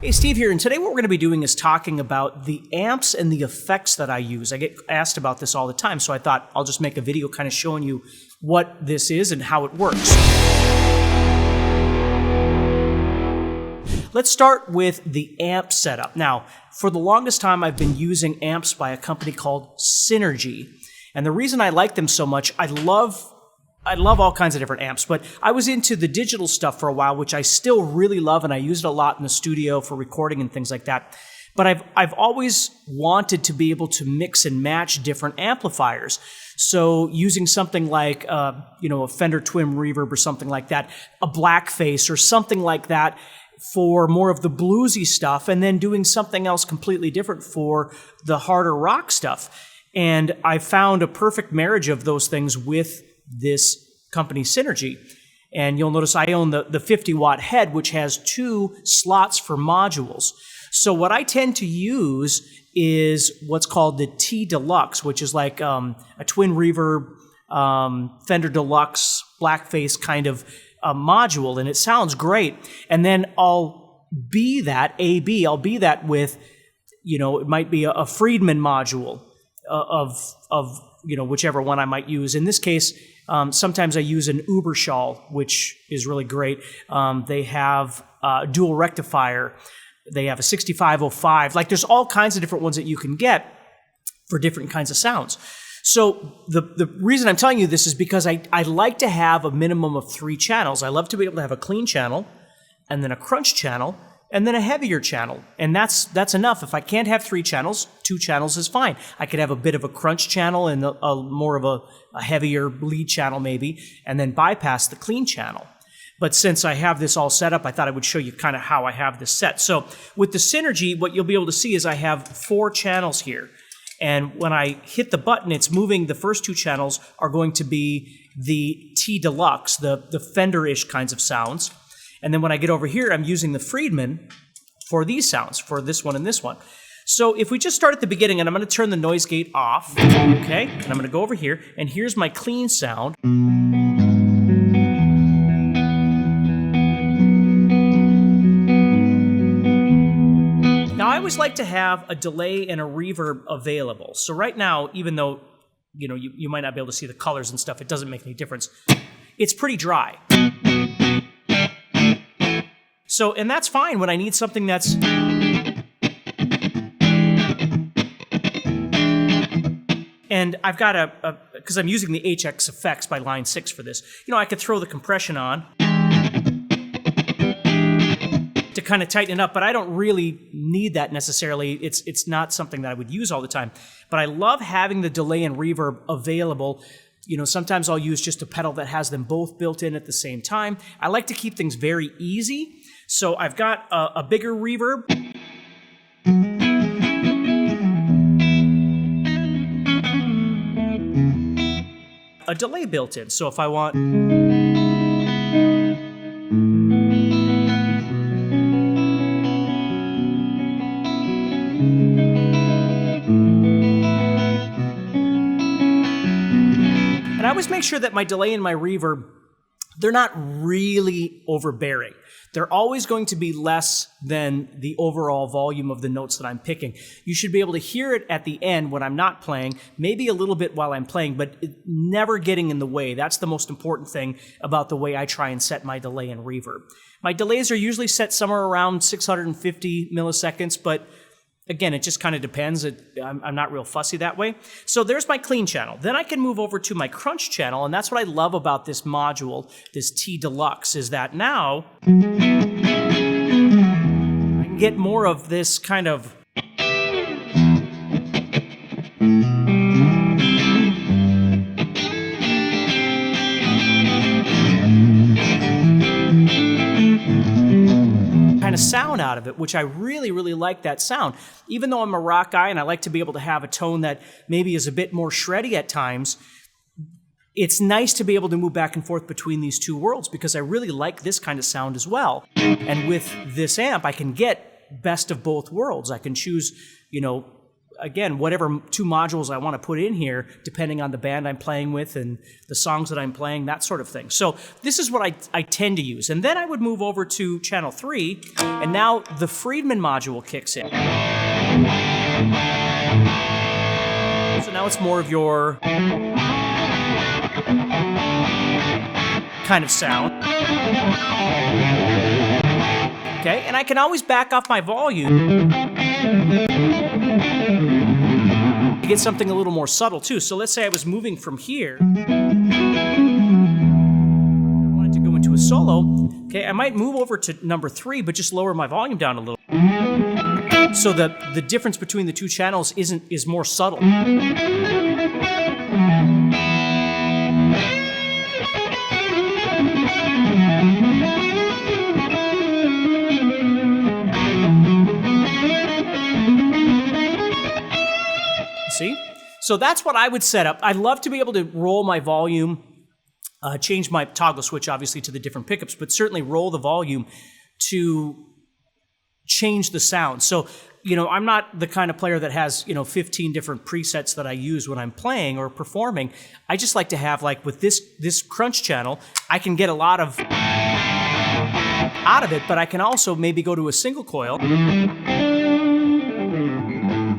Hey, Steve here, and today what we're going to be doing is talking about the amps and the effects that I use. I get asked about this all the time, so I thought I'll just make a video kind of showing you what this is and how it works. Let's start with the amp setup. Now, for the longest time, I've been using amps by a company called Synergy, and the reason I like them so much, I love all kinds of different amps, but I was into the digital stuff for a while, which I still really love, and I use it a lot in the studio for recording and things like that. But I've always wanted to be able to mix and match different amplifiers. So using something like a Fender Twin Reverb or something like that, a Blackface or something like that for more of the bluesy stuff, and then doing something else completely different for the harder rock stuff. And I found a perfect marriage of those things with this company Synergy. And you'll notice I own the 50-watt head, which has 2 slots for modules. So what I tend to use is what's called the T Deluxe, which is like a Twin Reverb, Fender Deluxe, Blackface kind of module, and it sounds great. And then I'll be that with, it might be a Friedman module of whichever one I might use. In this case, sometimes I use an Uberschall, which is really great. They have a dual rectifier. They have a 6505. Like, there's all kinds of different ones that you can get for different kinds of sounds. So the reason I'm telling you this is because I like to have a minimum of 3 channels. I love to be able to have a clean channel, and then a crunch channel, and then a heavier channel. And that's enough. If I can't have 3 channels, 2 channels is fine. I could have a bit of a crunch channel and more of a heavier lead channel maybe, and then bypass the clean channel. But since I have this all set up, I thought I would show you kind of how I have this set. So with the Synergy, what you'll be able to see is I have 4 channels here. And when I hit the button, it's moving. The first 2 channels are going to be the T Deluxe, the Fender-ish kinds of sounds. And then when I get over here, I'm using the Friedman for these sounds, for this one and this one. So if we just start at the beginning, and I'm going to turn the noise gate off, okay? And I'm going to go over here, and here's my clean sound. Now, I always like to have a delay and a reverb available. So right now, even though you might not be able to see the colors and stuff, it doesn't make any difference. It's pretty dry. So, and that's fine when I need something that's... And I've got because I'm using the HX effects by Line 6 for this, I could throw the compression on to kind of tighten it up, but I don't really need that necessarily. It's not something that I would use all the time. But I love having the delay and reverb available. Sometimes I'll use just a pedal that has them both built in at the same time. I like to keep things very easy. So I've got a bigger reverb. A delay built in. So if I want... And I always make sure that my delay and my reverb, they're not really overbearing. They're always going to be less than the overall volume of the notes that I'm picking. You should be able to hear it at the end when I'm not playing, maybe a little bit while I'm playing, but never getting in the way. That's the most important thing about the way I try and set my delay and reverb. My delays are usually set somewhere around 650 milliseconds, but again, it just kind of depends. I'm not real fussy that way. So there's my clean channel. Then I can move over to my crunch channel, and that's what I love about this module, this T Deluxe, is that now I can get more of this kind of sound out of it, which I really, really like that sound. Even though I'm a rock guy and I like to be able to have a tone that maybe is a bit more shreddy at times, it's nice to be able to move back and forth between these 2 worlds because I really like this kind of sound as well. And with this amp, I can get best of both worlds. I can choose, again, whatever 2 modules I want to put in here, depending on the band I'm playing with and the songs that I'm playing, that sort of thing. So this is what I tend to use. And then I would move over to channel 3, and now the Friedman module kicks in. So now it's more of your kind of sound. Okay, and I can always back off my volume to get something a little more subtle too. So let's say I was moving from here. I wanted to go into a solo. Okay, I might move over to number 3, but just lower my volume down a little. So the difference between the 2 channels is more subtle. See? So that's what I would set up. I'd love to be able to roll my volume, change my toggle switch, obviously, to the different pickups, but certainly roll the volume to change the sound. So, I'm not the kind of player that has, 15 different presets that I use when I'm playing or performing. I just like to have, like with this crunch channel, I can get a lot of out of it, but I can also maybe go to a single coil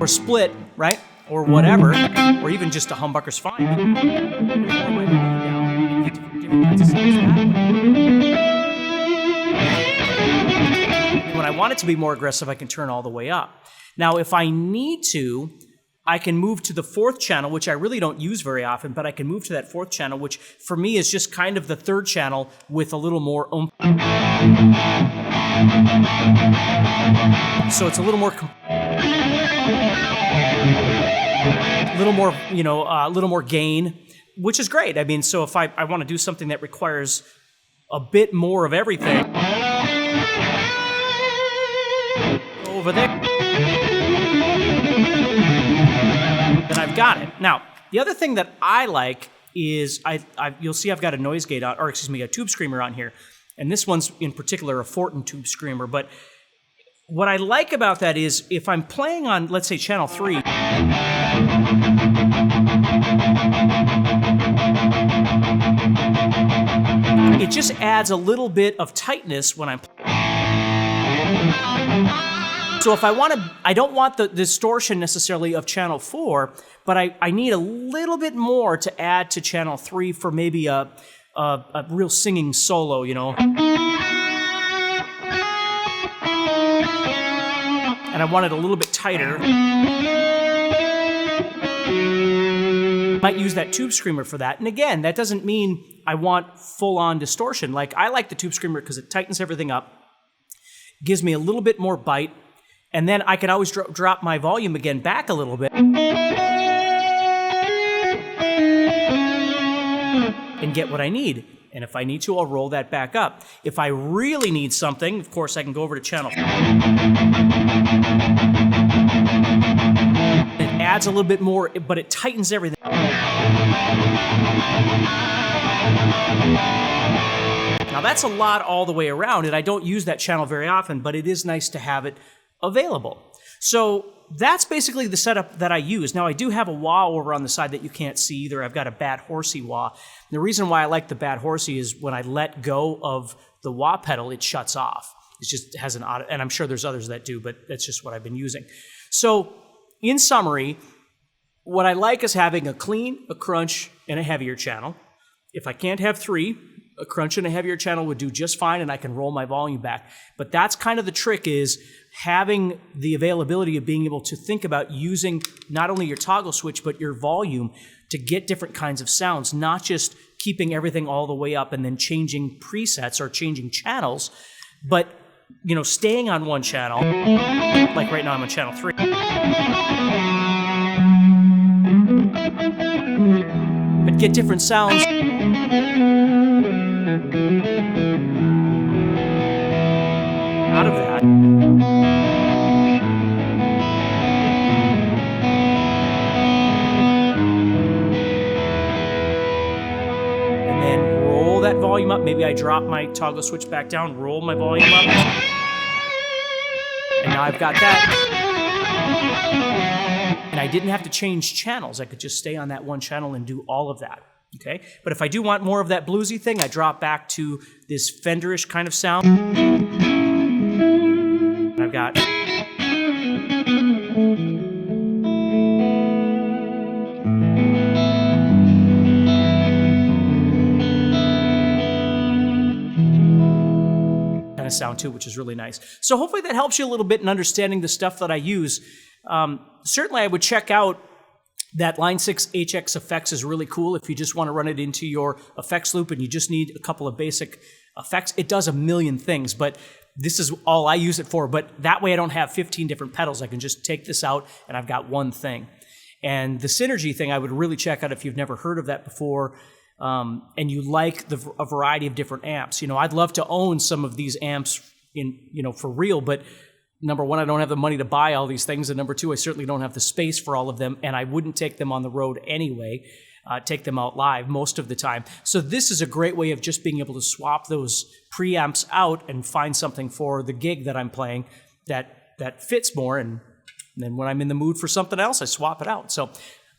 or split, right? Or whatever, or even just a humbucker's fine. When I want it to be more aggressive, I can turn all the way up. Now, if I need to, I can move to the 4th channel, which I really don't use very often, but I can move to that 4th channel, which for me is just kind of the 3rd channel with a little more oomph. So it's a little more... a little more gain, which is great. I mean, so if I want to do something that requires a bit more of everything over there, then I've got it. Now, the other thing that I like is you'll see I've got a noise gate on, or excuse me, a tube screamer on here, and this one's in particular a Fortin tube screamer. But what I like about that is if I'm playing on, let's say, channel 3, it just adds a little bit of tightness when I'm playing. So if I don't want the distortion necessarily of channel 4, but I need a little bit more to add to channel 3 for maybe a real singing solo, And I want it a little bit tighter. Might use that tube screamer for that. And again, that doesn't mean I want full-on distortion. Like, I like the tube screamer because it tightens everything up, gives me a little bit more bite, and then I can always drop my volume again back a little bit and get what I need. And if I need to, I'll roll that back up. If I really need something, of course, I can go over to channel 4. It adds a little bit more, but it tightens everything. Now, that's a lot all the way around, and I don't use that channel very often, but it is nice to have it available. So that's basically the setup that I use. Now, I do have a wah over on the side that you can't see either. I've got a bad horsey wah. The reason why I like the bad horsey is when I let go of the wah pedal, it shuts off. It just has an auto, and I'm sure there's others that do, but that's just what I've been using. So, in summary, what I like is having a clean, a crunch, and a heavier channel. If I can't have 3, a crunch and a heavier channel would do just fine, and I can roll my volume back. But that's kind of the trick, is having the availability of being able to think about using not only your toggle switch, but your volume to get different kinds of sounds, not just keeping everything all the way up and then changing presets or changing channels, but staying on one channel. Like right now I'm on channel 3. But get different sounds out of that. And then roll that volume up. Maybe I drop my toggle switch back down, roll my volume up. And now I've got that. And I didn't have to change channels. I could just stay on that one channel and do all of that. Okay? But if I do want more of that bluesy thing, I drop back to this Fenderish kind of sound. And I've got... kind of sound too, which is really nice. So hopefully that helps you a little bit in understanding the stuff that I use. Certainly I would check out that Line 6 HX effects is really cool if you just want to run it into your effects loop and you just need a couple of basic effects. It does a million things, but this is all I use it for. But that way I don't have 15 different pedals. I can just take this out and I've got one thing. And the Synergy thing I would really check out if you've never heard of that before. And you like a variety of different amps. You know, I'd love to own some of these amps for real, but number one, I don't have the money to buy all these things, and number two, I certainly don't have the space for all of them, and I wouldn't take them on the road anyway, take them out live most of the time. So this is a great way of just being able to swap those preamps out and find something for the gig that I'm playing that fits more, and then when I'm in the mood for something else, I swap it out. So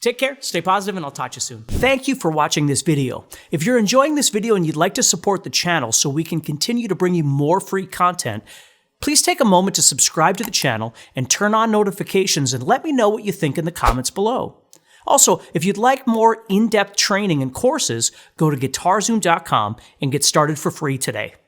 take care, stay positive, and I'll talk to you soon. Thank you for watching this video. If you're enjoying this video and you'd like to support the channel so we can continue to bring you more free content, please take a moment to subscribe to the channel and turn on notifications and let me know what you think in the comments below. Also, if you'd like more in-depth training and courses, go to guitarzoom.com and get started for free today.